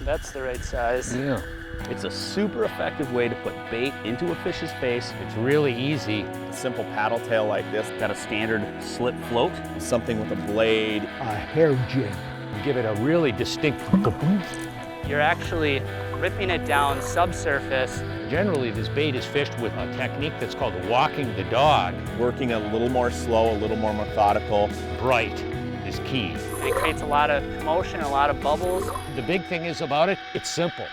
That's the right size. Yeah. It's a super effective way to put bait into a fish's face. It's really easy. A simple paddle tail like this, got a standard slip float, something with a blade. A hair jig. Give it a really distinct. You're actually ripping it down subsurface. Generally, this bait is fished with a technique that's called walking the dog. Working a little more slow, a little more methodical. Bright is key. It creates a lot of commotion, a lot of bubbles. The big thing is about it, it's simple.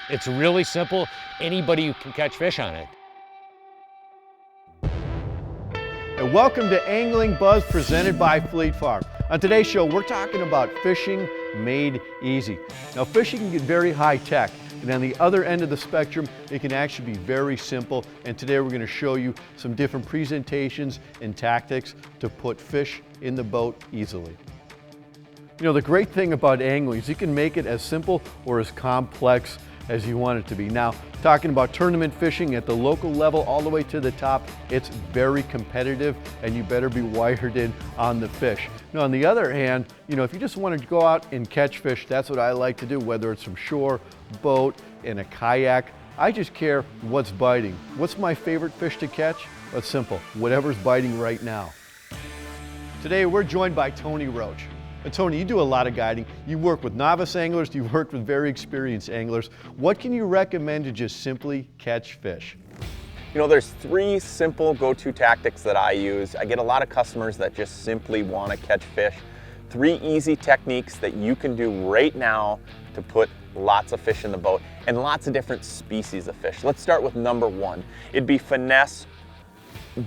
It's really simple. Anybody can catch fish on it. And welcome to Angling Buzz presented by Fleet Farm. On today's show, we're talking about fishing made easy. Now, fishing can get very high tech, and on the other end of the spectrum, it can actually be very simple. And today we're going to show you some different presentations and tactics to put fish in the boat easily. You know, the great thing about angling is you can make it as simple or as complex as you want it to be. Now, talking about tournament fishing at the local level all the way to the top, it's very competitive and you better be wired in on the fish. Now, on the other hand, you know, if you just want to go out and catch fish, that's what I like to do, whether it's from shore, boat, in a kayak. I just care what's biting. What's my favorite fish to catch? Well, it's simple, whatever's biting right now. Today, we're joined by Tony Roach. And Tony, you do a lot of guiding. You work with novice anglers, you work with very experienced anglers. What can you recommend to just simply catch fish? You know, there's three simple go-to tactics that I use. I get a lot of customers that just simply want to catch fish. Three easy techniques that you can do right now to put lots of fish in the boat and lots of different species of fish. Let's start with number one. It'd be finesse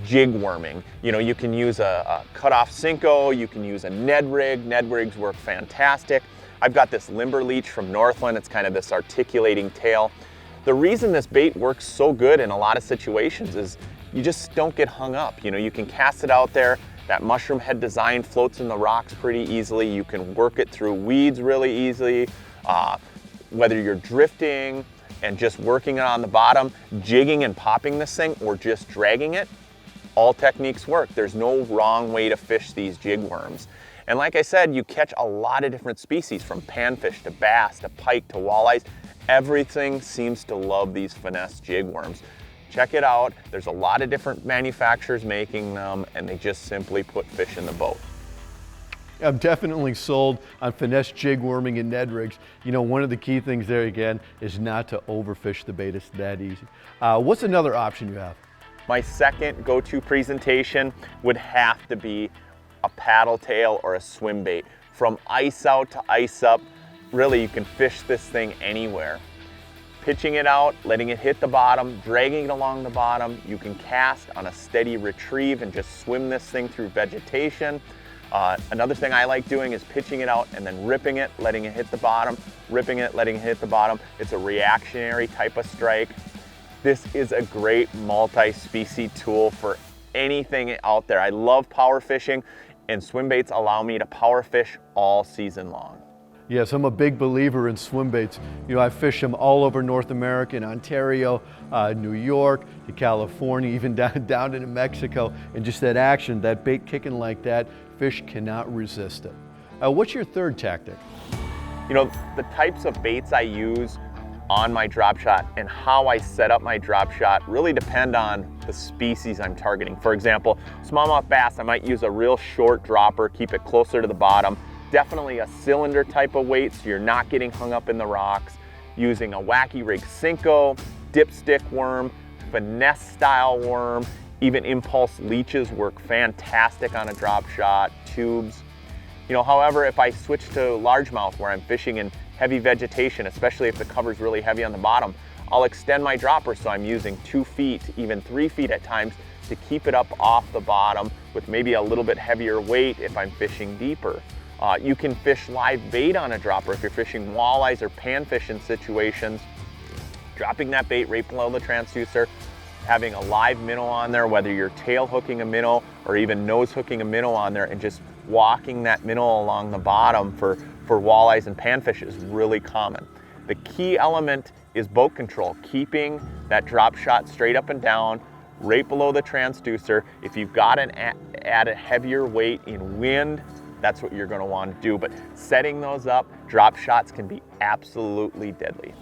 jig worming. You know, you can use a cut-off Cinco, you can use a Ned rig. Ned rigs work fantastic. I've got this limber leech from Northland. It's kind of this articulating tail. The reason this bait works so good in a lot of situations is you just don't get hung up. You know, you can cast it out there. That mushroom head design floats in the rocks pretty easily. You can work it through weeds really easily. Whether you're drifting and just working it on the bottom, jigging and popping this thing, or just dragging it, all techniques work. There's no wrong way to fish these jig worms. And like I said, you catch a lot of different species, from panfish to bass to pike to walleyes. Everything seems to love these finesse jig worms. Check it out. There's a lot of different manufacturers making them, and they just simply put fish in the boat. I'm definitely sold on finesse jig worming and Ned rigs. You know, one of the key things there again is not to overfish the bait. It's that easy. What's another option you have? My second go-to presentation would have to be a paddle tail or a swim bait. From ice out to ice up, really you can fish this thing anywhere. Pitching it out, letting it hit the bottom, dragging it along the bottom. You can cast on a steady retrieve and just swim this thing through vegetation. Another thing I like doing is pitching it out and then ripping it, letting it hit the bottom, ripping it, letting it hit the bottom. It's a reactionary type of strike. This is a great multi-species tool for anything out there. I love power fishing, and swim baits allow me to power fish all season long. Yes, I'm a big believer in swim baits. You know, I fish them all over North America, in Ontario, New York, to California, even down into Mexico. And just that action, that bait kicking like that, fish cannot resist it. What's your third tactic? You know, the types of baits I use on my drop shot and how I set up my drop shot really depend on the species I'm targeting. For example, smallmouth bass, I might use a real short dropper, keep it closer to the bottom. Definitely a cylinder type of weight, so you're not getting hung up in the rocks. Using a wacky rig Cinco, dipstick worm, finesse style worm, even impulse leeches work fantastic on a drop shot, tubes. You know, however, if I switch to largemouth where I'm fishing in heavy vegetation, especially if the cover's really heavy on the bottom, I'll extend my dropper so I'm using 2 feet, even 3 feet at times, to keep it up off the bottom with maybe a little bit heavier weight if I'm fishing deeper. You can fish live bait on a dropper if you're fishing walleyes or panfish in situations. Dropping that bait right below the transducer, having a live minnow on there, whether you're tail hooking a minnow or even nose hooking a minnow on there, and just walking that minnow along the bottom for walleyes and panfish is really common. The key element is boat control, keeping that drop shot straight up and down, right below the transducer. If you've got an add a heavier weight in wind that's what you're gonna wanna do. But setting those up, drop shots can be absolutely deadly.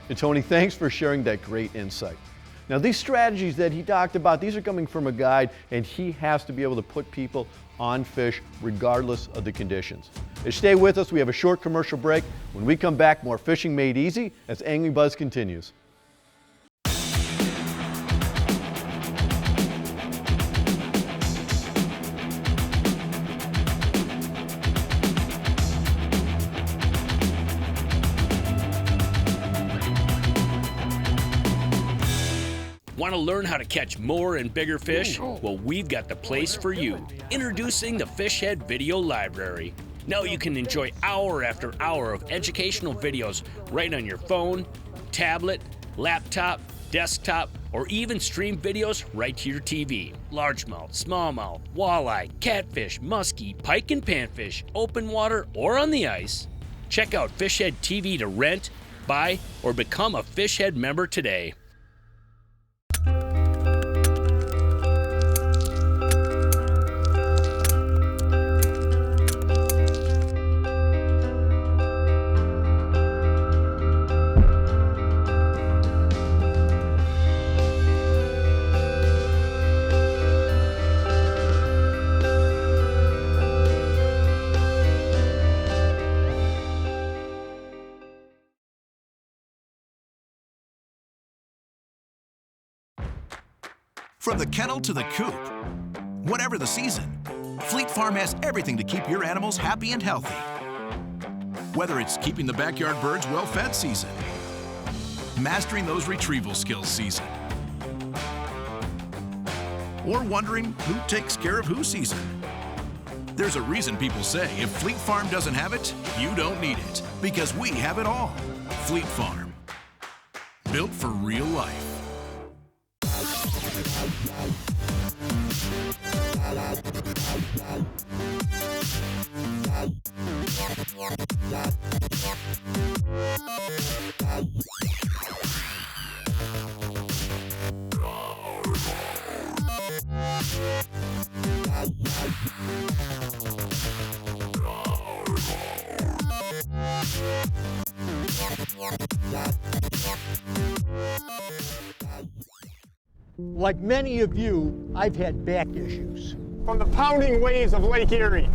And Tony, thanks for sharing that great insight. Now, these strategies that he talked about, these are coming from a guide, and he has to be able to put people on fish regardless of the conditions. Hey, stay with us. We have a short commercial break. When we come back, more Fishing Made Easy as Angling Buzz continues. Want to learn how to catch more and bigger fish? Well, we've got the place for you. Introducing the Fish Head Video Library. Now you can enjoy hour after hour of educational videos right on your phone, tablet, laptop, desktop, or even stream videos right to your TV. Largemouth, smallmouth, walleye, catfish, muskie, pike and panfish, open water or on the ice. Check out Fish Head TV to rent, buy, or become a Fish Head member today. From the kennel to the coop, whatever the season, Fleet Farm has everything to keep your animals happy and healthy. Whether it's keeping the backyard birds well-fed season, mastering those retrieval skills season, or wondering who takes care of who season. There's a reason people say if Fleet Farm doesn't have it, you don't need it, because we have it all. Fleet Farm, built for real life. Like many of you, I've had back issues. From the pounding waves of Lake Erie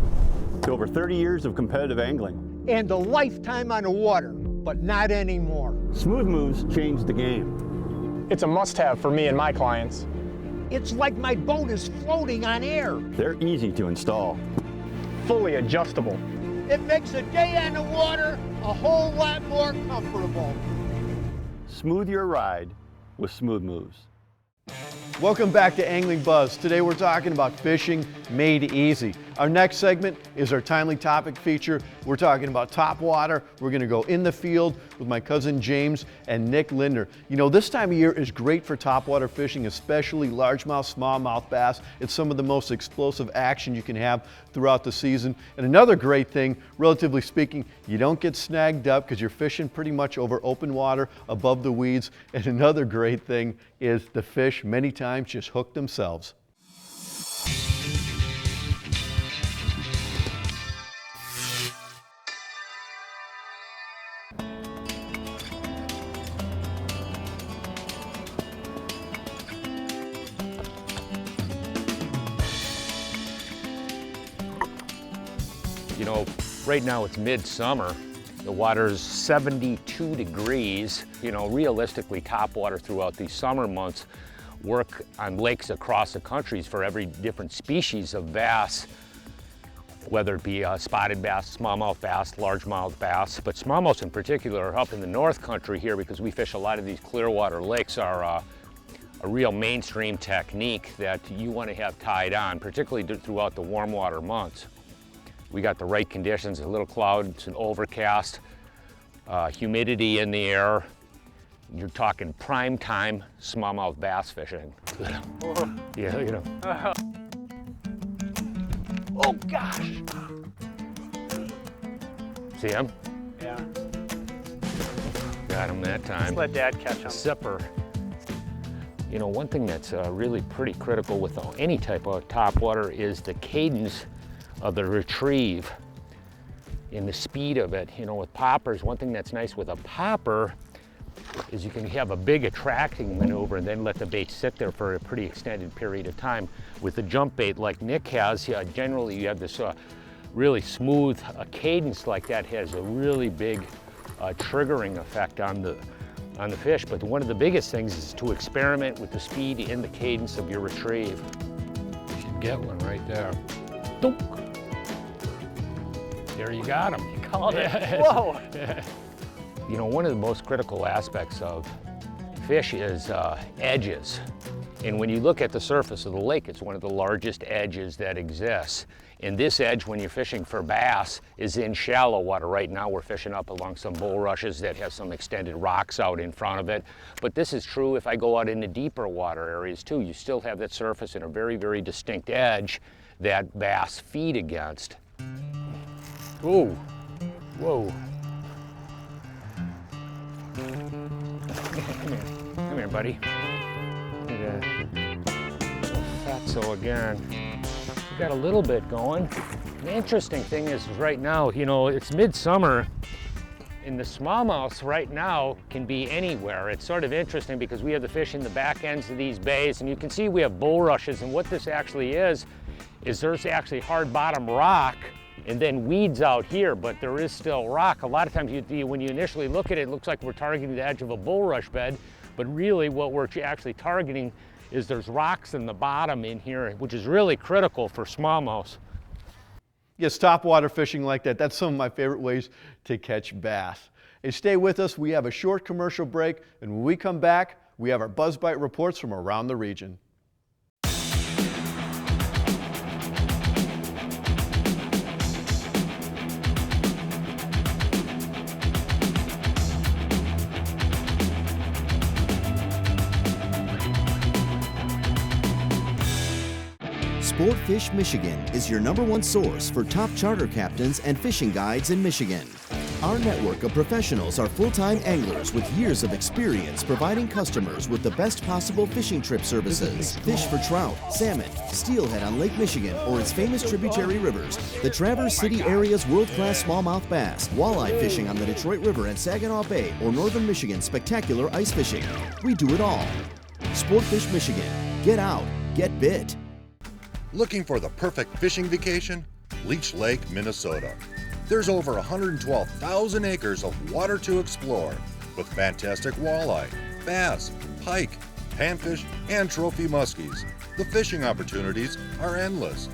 to over 30 years of competitive angling. And a lifetime on the water, but not anymore. Smooth Moves changed the game. It's a must-have for me and my clients. It's like my boat is floating on air. They're easy to install. Fully adjustable. It makes a day on the water a whole lot more comfortable. Smooth your ride with Smooth Moves. Welcome back to Angling Buzz. Today we're talking about fishing made easy. Our next segment is our timely topic feature. We're talking about topwater. We're going to go in the field with my cousin James and Nick Linder. You know, this time of year is great for topwater fishing, especially largemouth, smallmouth bass. It's some of the most explosive action you can have throughout the season. And another great thing, relatively speaking, you don't get snagged up because you're fishing pretty much over open water above the weeds. And another great thing is the fish many times just hook themselves. You know, right now it's midsummer. The water's 72 degrees. You know, realistically, topwater throughout these summer months work on lakes across the countries for every different species of bass, whether it be spotted bass, smallmouth bass, largemouth bass. But smallmouths in particular up in the North Country here, because we fish a lot of these clear water lakes, are a real mainstream technique that you want to have tied on, particularly throughout the warm water months. We got the right conditions, a little clouds and overcast, humidity in the air. You're talking prime time smallmouth bass fishing. Yeah, you know. Oh gosh! See him? Yeah. Got him that time. Just let Dad catch him. Zipper. You know, one thing that's really pretty critical with any type of topwater is the cadence of the retrieve and the speed of it. You know, with poppers, one thing that's nice with a popper is you can have a big attracting maneuver and then let the bait sit there for a pretty extended period of time. With the jump bait like Nick has, generally you have this really smooth cadence like that has a really big triggering effect on the fish. But one of the biggest things is to experiment with the speed and the cadence of your retrieve. You should get one right there. Dunk. There you got him. You called it. Whoa. You know, one of the most critical aspects of fish is edges. And when you look at the surface of the lake, it's one of the largest edges that exists. And this edge, when you're fishing for bass, is in shallow water. Right now we're fishing up along some bulrushes that have some extended rocks out in front of it. But this is true if I go out into deeper water areas too. You still have that surface and a very, very distinct edge that bass feed against. Ooh, whoa. Come here, buddy. Fatso again. We got a little bit going. The interesting thing is right now, you know, it's midsummer and the smallmouth right now can be anywhere. It's sort of interesting because we have the fish in the back ends of these bays and you can see we have bulrushes, and what this actually is there's actually hard bottom rock and then weeds out here, but there is still rock. A lot of times when you initially look at it, it looks like we're targeting the edge of a bulrush bed, but really what we're actually targeting is there's rocks in the bottom in here, which is really critical for smallmouth. Yes, topwater fishing like that, that's some of my favorite ways to catch bass. Hey, stay with us, we have a short commercial break, and when we come back, we have our Buzz Bite reports from around the region. Sportfish Michigan is your #1 source for top charter captains and fishing guides in Michigan. Our network of professionals are full-time anglers with years of experience providing customers with the best possible fishing trip services. Fish for trout, salmon, steelhead on Lake Michigan or its famous tributary rivers, the Traverse City area's world-class smallmouth bass, walleye fishing on the Detroit River and Saginaw Bay, or northern Michigan's spectacular ice fishing. We do it all. Sportfish Michigan. Get out. Get bit. Looking for the perfect fishing vacation? Leech Lake, Minnesota. There's over 112,000 acres of water to explore with fantastic walleye, bass, pike, panfish, and trophy muskies. The fishing opportunities are endless.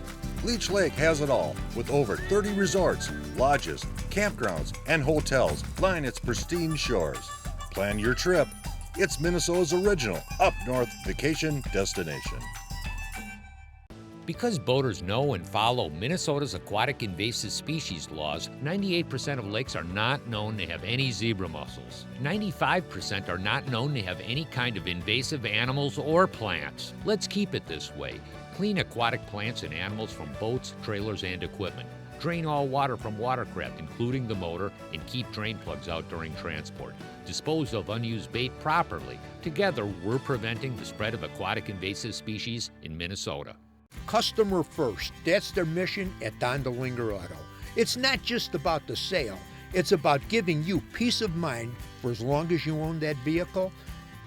Leech Lake has it all with over 30 resorts, lodges, campgrounds, and hotels line its pristine shores. Plan your trip. It's Minnesota's original up-north vacation destination. Because boaters know and follow Minnesota's aquatic invasive species laws, 98% of lakes are not known to have any zebra mussels. 95% are not known to have any kind of invasive animals or plants. Let's keep it this way. Clean aquatic plants and animals from boats, trailers, and equipment. Drain all water from watercraft, including the motor, and keep drain plugs out during transport. Dispose of unused bait properly. Together, we're preventing the spread of aquatic invasive species in Minnesota. Customer first, that's their mission at Dondelinger Auto. It's not just about the sale, it's about giving you peace of mind for as long as you own that vehicle.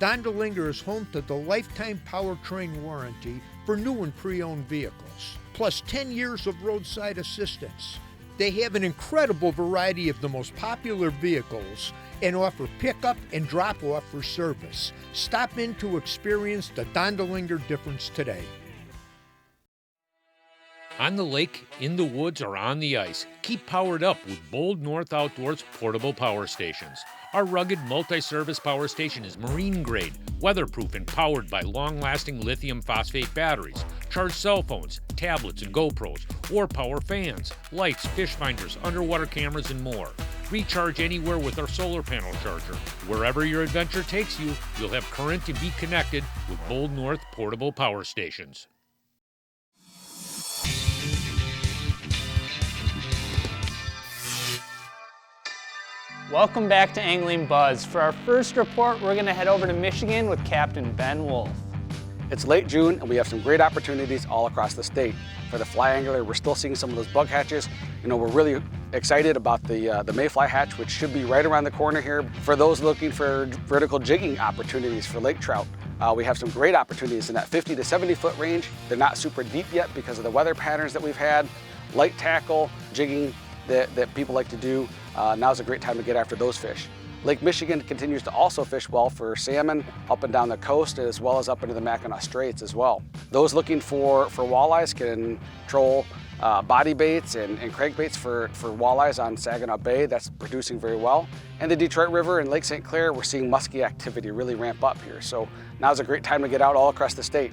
Dondelinger is home to the lifetime powertrain warranty for new and pre-owned vehicles, plus 10 years of roadside assistance. They have an incredible variety of the most popular vehicles and offer pickup and drop-off for service. Stop in to experience the Dondelinger difference today. On the lake, in the woods, or on the ice, keep powered up with Bold North Outdoors portable power stations. Our rugged multi-service power station is marine grade, weatherproof, and powered by long-lasting lithium phosphate batteries. Charge cell phones, tablets, and GoPros, or power fans, lights, fish finders, underwater cameras, and more. Recharge anywhere with our solar panel charger. Wherever your adventure takes you, you'll have current and be connected with Bold North portable power stations. Welcome back to Angling Buzz. For our first report, we're going to head over to Michigan with Captain Ben Wolf. It's late June and we have some great opportunities all across the state. For the fly angler, we're still seeing some of those bug hatches. You know, we're really excited about the mayfly hatch, which should be right around the corner here. For those looking for vertical jigging opportunities for lake trout, we have some great opportunities in that 50 to 70 foot range. They're not super deep yet because of the weather patterns that we've had. Light tackle, jigging that people like to do. Now's a great time to get after those fish. Lake Michigan continues to also fish well for salmon up and down the coast, as well as up into the Mackinac Straits as well. Those looking for walleyes can troll body baits and crankbaits for walleyes on Saginaw Bay. That's producing very well. And the Detroit River and Lake St. Clair, we're seeing muskie activity really ramp up here. So now's a great time to get out all across the state.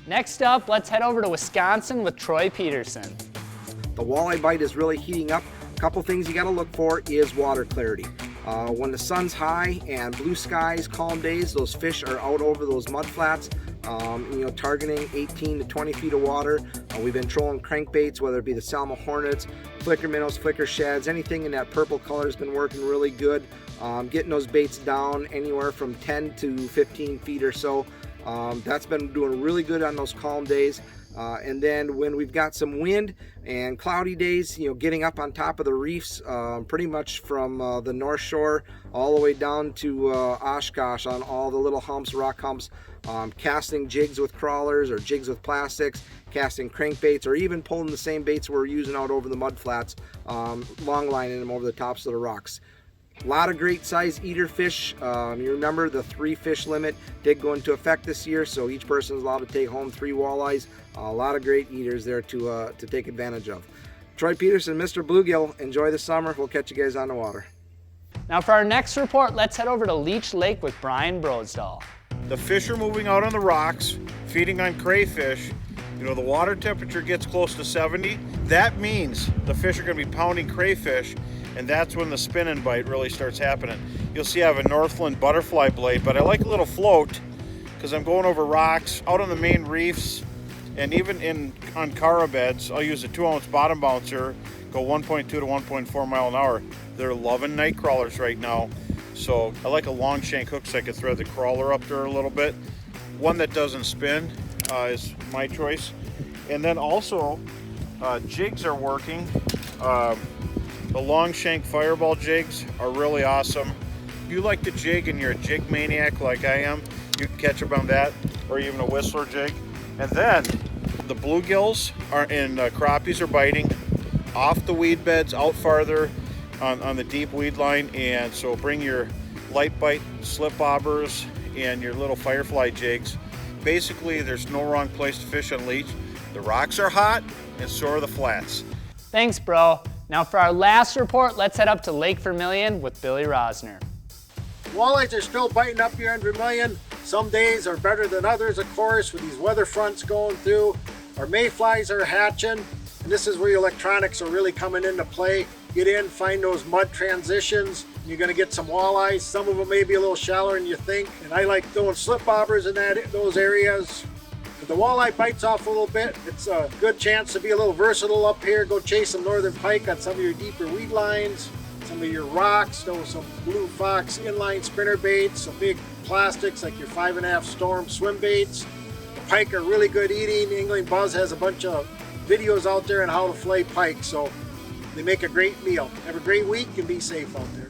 Next up, let's head over to Wisconsin with Troy Peterson. The walleye bite is really heating up. A couple things you got to look for is water clarity. When the sun's high and blue skies, calm days, those fish are out over those mud flats, you know, targeting 18 to 20 feet of water. We've been trolling crankbaits, whether it be the Salmo Hornets, flicker minnows, flicker shads, anything in that purple color has been working really good. Getting those baits down anywhere from 10 to 15 feet or so. That's been doing really good on those calm days. And then when we've got some wind and cloudy days, you know, getting up on top of the reefs, pretty much from the North Shore all the way down to Oshkosh on all the little humps, rock humps, casting jigs with crawlers or jigs with plastics, casting crankbaits, or even pulling the same baits we're using out over the mud flats, long lining them over the tops of the rocks. A lot of great size eater fish. You remember the 3 fish limit did go into effect this year, so each person is allowed to take home 3 walleyes. A lot of great eaters there to take advantage of. Troy Peterson, Mr. Bluegill, enjoy the summer. We'll catch you guys on the water. Now for our next report, let's head over to Leech Lake with Brian Brodsdahl. The fish are moving out on the rocks, feeding on crayfish. You know, the water temperature gets close to 70. That means the fish are going to be pounding crayfish, and that's when the spin and bite really starts happening. You'll see I have a Northland butterfly blade, but I like a little float because I'm going over rocks, out on the main reefs, and even on cara beds. I'll use a 2-ounce bottom bouncer, go 1.2 to 1.4 mile an hour. They're loving night crawlers right now, so I like a long shank hook so I can thread the crawler up there a little bit. One that doesn't spin is my choice. And then also, jigs are working. The long shank fireball jigs are really awesome. If you like to jig and you're a jig maniac like I am, you can catch them on that, or even a whistler jig. And then the bluegills and crappies are biting off the weed beds, out farther on the deep weed line. And so bring your light bite slip bobbers and your little firefly jigs. Basically, there's no wrong place to fish on Leech. The rocks are hot, and so are the flats. Thanks, bro. Now for our last report, let's head up to Lake Vermilion with Billy Rosner. Walleyes are still biting up here in Vermilion. Some days are better than others, of course, with these weather fronts going through. Our mayflies are hatching, and this is where your electronics are really coming into play. Get in, find those mud transitions. You're going to get some walleyes. Some of them may be a little shallower than you think, and I like throwing slip bobbers in those areas. If the walleye bites off a little bit, it's a good chance to be a little versatile up here. Go chase some northern pike on some of your deeper weed lines, some of your rocks, throw some blue fox inline spinner baits, some big plastics like your 5.5 Storm swim baits. The pike are really good eating. AnglingBuzz has a bunch of videos out there on how to fillet pike, so they make a great meal. Have a great week and be safe out there.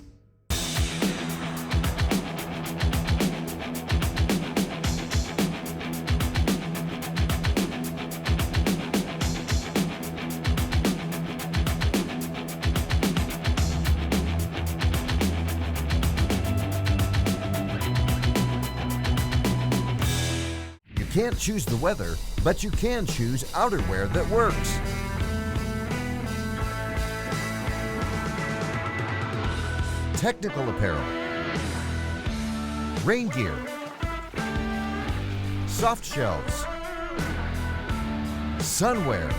You can't choose the weather, but you can choose outerwear that works. Technical apparel, rain gear, soft shells, sunwear,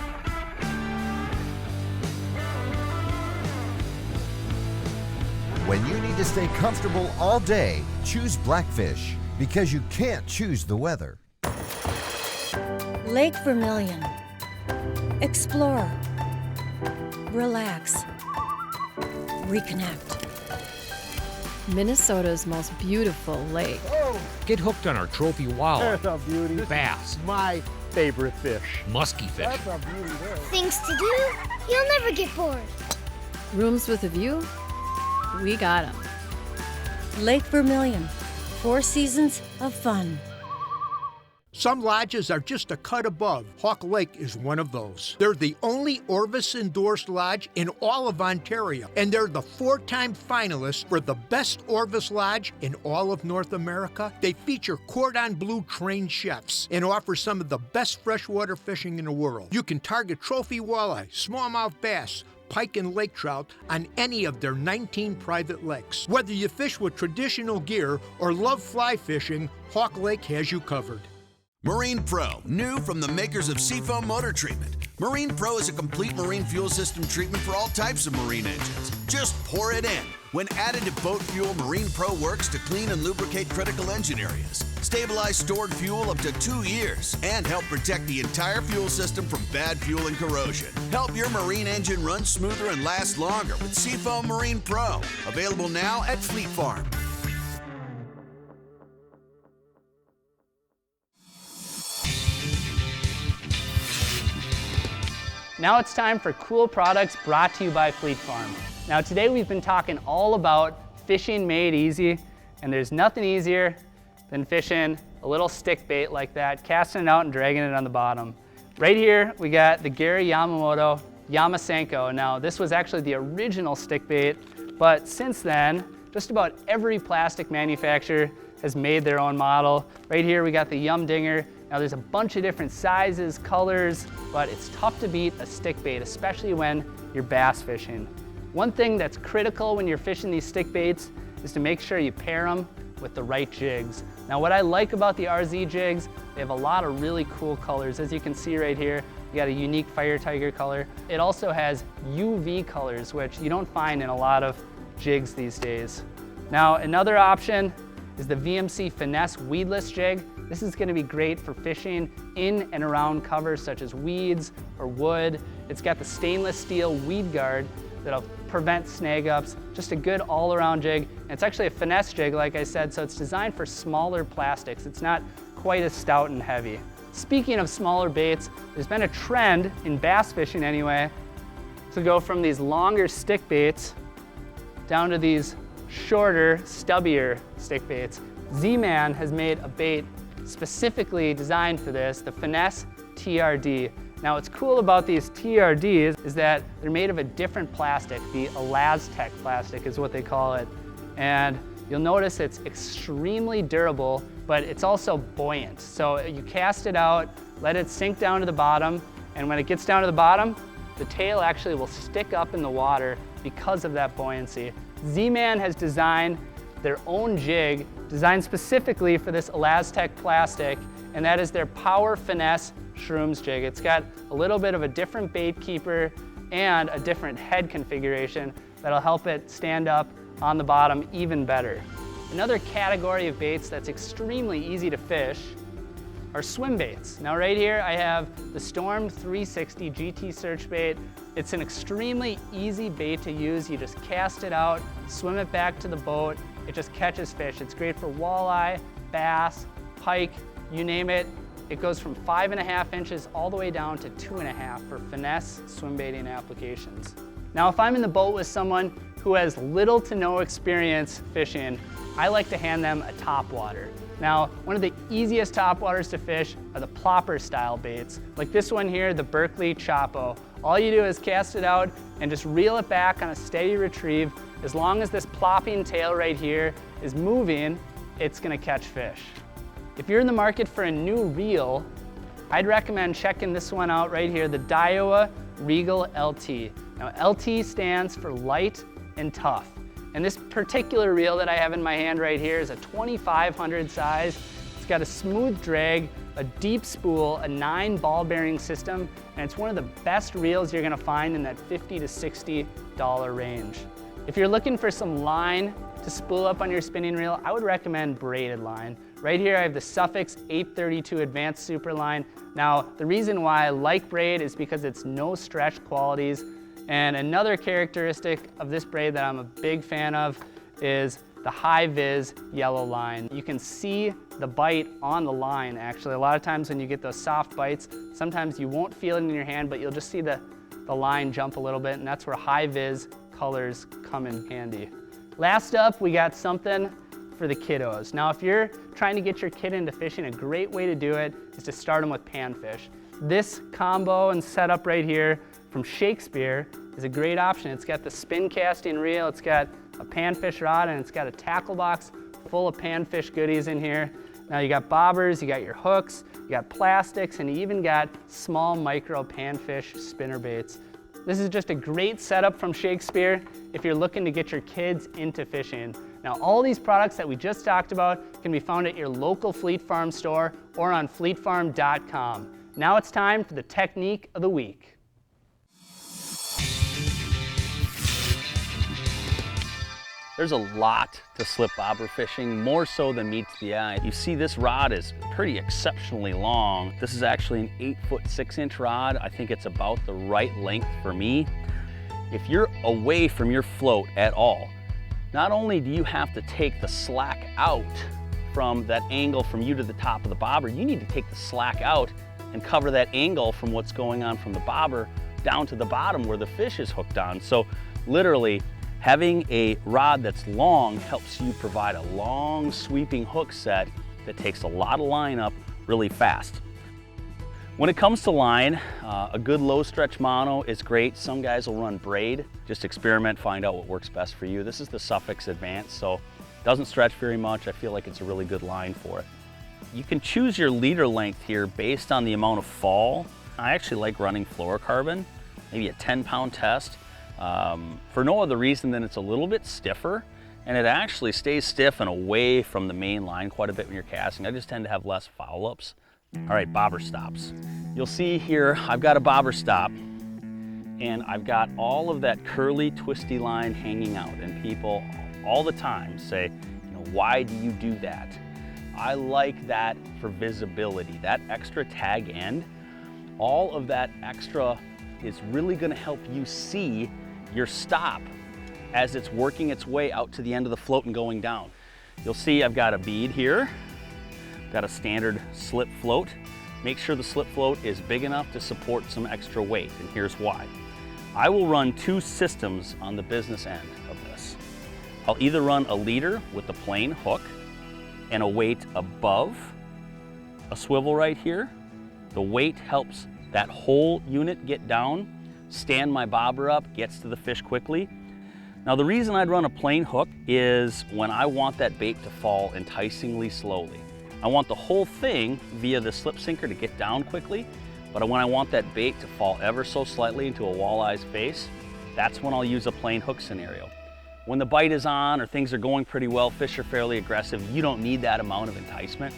when you need to stay comfortable all day, choose Blackfish, because you can't choose the weather. Lake Vermilion. Explore. Relax. Reconnect. Minnesota's most beautiful lake. Get hooked on our trophy walleye, That's a beauty. bass, My favorite fish. musky fish, That's a beauty there. Things to do? You'll never get bored. Rooms with a view? We got 'em. Lake Vermilion, 4 seasons of fun. Some lodges are just a cut above. Hawk Lake is one of those. They're the only Orvis-endorsed lodge in all of Ontario, and they're the 4-time finalists for the best Orvis lodge in all of North America. They feature cordon bleu trained chefs and offer some of the best freshwater fishing in the world. You can target trophy walleye, smallmouth bass, pike and lake trout on any of their 19 private lakes. Whether you fish with traditional gear or love fly fishing, Hawk Lake has you covered. Marine Pro, new from the makers of Seafoam Motor Treatment. Marine Pro is a complete marine fuel system treatment for all types of marine engines. Just pour it in. When added to boat fuel, Marine Pro works to clean and lubricate critical engine areas, stabilize stored fuel up to 2 years, and help protect the entire fuel system from bad fuel and corrosion. Help your marine engine run smoother and last longer with Seafoam Marine Pro. Available now at Fleet Farm. Now it's time for cool products brought to you by Fleet Farm. Now today we've been talking all about fishing made easy, and there's nothing easier than fishing a little stick bait like that, casting it out and dragging it on the bottom. Right here we got the Gary Yamamoto Yamasenko. Now this was actually the original stick bait, but since then just about every plastic manufacturer has made their own model. Right here we got the Yum Dinger. Now there's a bunch of different sizes, colors, but it's tough to beat a stick bait, especially when you're bass fishing. One thing that's critical when you're fishing these stick baits is to make sure you pair them with the right jigs. Now what I like about the RZ jigs, they have a lot of really cool colors. As you can see right here, you got a unique fire tiger color. It also has UV colors, which you don't find in a lot of jigs these days. Now another option is the VMC Finesse weedless jig. This is gonna be great for fishing in and around covers such as weeds or wood. It's got the stainless steel weed guard that'll prevent snag ups. Just a good all around jig. And it's actually a finesse jig, like I said, so it's designed for smaller plastics. It's not quite as stout and heavy. Speaking of smaller baits, there's been a trend in bass fishing anyway, to go from these longer stick baits down to these shorter, stubbier stick baits. Z-Man has made a bait specifically designed for this, the Finesse TRD. Now what's cool about these TRDs is that they're made of a different plastic. The Elastec plastic is what they call it. And you'll notice it's extremely durable, but it's also buoyant. So you cast it out, let it sink down to the bottom, and when it gets down to the bottom, the tail actually will stick up in the water because of that buoyancy. Z-Man has designed their own jig designed specifically for this Elastec plastic, and that is their Power Finesse Shrooms jig. It's got a little bit of a different bait keeper and a different head configuration that'll help it stand up on the bottom even better. Another category of baits that's extremely easy to fish are swim baits. Now right here I have the Storm 360 GT Search Bait. It's an extremely easy bait to use. You just cast it out, swim it back to the boat, it just catches fish. It's great for walleye, bass, pike, you name it. It goes from 5.5 inches all the way down to 2.5 for finesse swim baiting applications. Now if I'm in the boat with someone who has little to no experience fishing, I like to hand them a topwater. Now, one of the easiest topwaters to fish are the plopper style baits, like this one here, the Berkeley Chapo. All you do is cast it out and just reel it back on a steady retrieve. As long as this plopping tail right here is moving, it's gonna catch fish. If you're in the market for a new reel, I'd recommend checking this one out right here, the Daiwa Regal LT. Now LT stands for light and tough. And this particular reel that I have in my hand right here is a 2500 size. It's got a smooth drag, a deep spool, a 9 ball bearing system, and it's one of the best reels you're gonna find in that $50 to $60 range. If you're looking for some line to spool up on your spinning reel, I would recommend braided line. Right here I have the Suffix 832 Advanced Super Line. Now the reason why I like braid is because it's no stretch qualities. And another characteristic of this braid that I'm a big fan of is the high-vis yellow line. You can see the bite on the line, actually. A lot of times when you get those soft bites, sometimes you won't feel it in your hand, but you'll just see the line jump a little bit, and that's where high-vis colors come in handy. Last up, we got something for the kiddos. Now, if you're trying to get your kid into fishing, a great way to do it is to start them with panfish. This combo and setup right here from Shakespeare is a great option. It's got the spin casting reel, it's got a panfish rod, and it's got a tackle box full of panfish goodies in here. Now you got bobbers, you got your hooks, you got plastics, and you even got small micro panfish spinner baits. This is just a great setup from Shakespeare if you're looking to get your kids into fishing. Now all these products that we just talked about can be found at your local Fleet Farm store or on fleetfarm.com. Now it's time for the technique of the week. There's a lot to slip bobber fishing, more so than meets the eye. You see this rod is pretty exceptionally long. This is actually an 8-foot 6-inch rod. I think it's about the right length for me. If you're away from your float at all, not only do you have to take the slack out from that angle from you to the top of the bobber, you need to take the slack out and cover that angle from what's going on from the bobber down to the bottom where the fish is hooked on. So literally, having a rod that's long helps you provide a long sweeping hook set that takes a lot of line up really fast. When it comes to line, a good low stretch mono is great. Some guys will run braid. Just experiment, find out what works best for you. This is the Suffix Advanced, so it doesn't stretch very much. I feel like it's a really good line for it. You can choose your leader length here based on the amount of fall. I actually like running fluorocarbon, maybe a 10-pound test. For no other reason than it's a little bit stiffer, and it actually stays stiff and away from the main line quite a bit when you're casting. I just tend to have less foul-ups. All right, bobber stops. You'll see here, I've got a bobber stop, and I've got all of that curly, twisty line hanging out, and people all the time say, you know, why do you do that? I like that for visibility, that extra tag end. All of that extra is really gonna help you see your stop as it's working its way out to the end of the float and going down. You'll see I've got a bead here, got a standard slip float. Make sure the slip float is big enough to support some extra weight, and here's why. I will run two systems on the business end of this. I'll either run a leader with the plain hook and a weight above a swivel right here. The weight helps that whole unit get down, stand my bobber up, gets to the fish quickly. Now the reason I'd run a plain hook is when I want that bait to fall enticingly slowly. I want the whole thing via the slip sinker to get down quickly, but when I want that bait to fall ever so slightly into a walleye's face, that's when I'll use a plain hook scenario. When the bite is on or things are going pretty well, fish are fairly aggressive, you don't need that amount of enticement.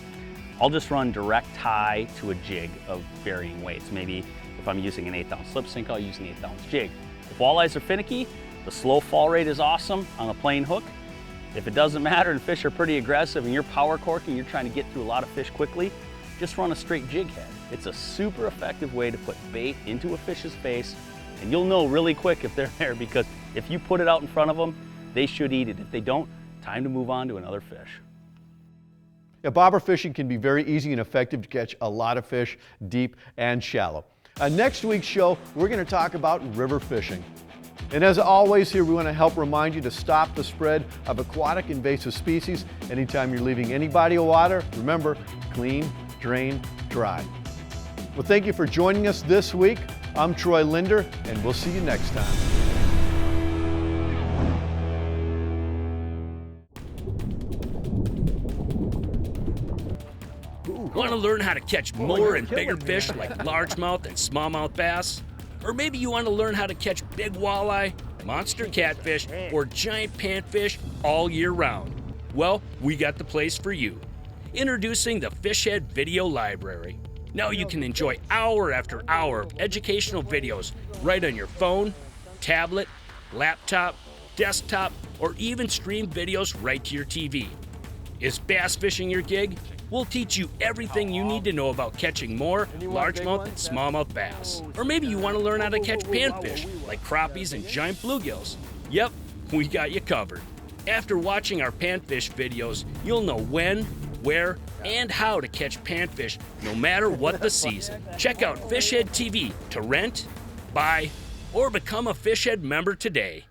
I'll just run direct tie to a jig of varying weights. Maybe if I'm using an 1/8 ounce slip sink, I'll use an 1/8 ounce jig. If walleyes are finicky, the slow fall rate is awesome on a plain hook. If it doesn't matter and fish are pretty aggressive and you're power corking, you're trying to get through a lot of fish quickly, just run a straight jig head. It's a super effective way to put bait into a fish's face, and you'll know really quick if they're there, because if you put it out in front of them, they should eat it. If they don't, time to move on to another fish. Yeah, bobber fishing can be very easy and effective to catch a lot of fish, deep and shallow. Next week's show, we're going to talk about river fishing. And as always here, we want to help remind you to stop the spread of aquatic invasive species. Anytime you're leaving any body of water, remember, clean, drain, dry. Well, thank you for joining us this week. I'm Troy Linder, and we'll see you next time. Want to learn how to catch more and bigger fish like largemouth and smallmouth bass? Or maybe you want to learn how to catch big walleye, monster catfish, or giant panfish all year round? Well, we got the place for you. Introducing the Fishhead Video Library. Now you can enjoy hour after hour of educational videos right on your phone, tablet, laptop, desktop, or even stream videos right to your TV. Is bass fishing your gig? We'll teach you everything you need to know about catching more largemouth and smallmouth bass. Or maybe you want to learn how to catch panfish like crappies and giant bluegills. Yep, we got you covered. After watching our panfish videos, you'll know when, where, and how to catch panfish no matter what the season. Check out Fishhead TV to rent, buy, or become a Fishhead member today.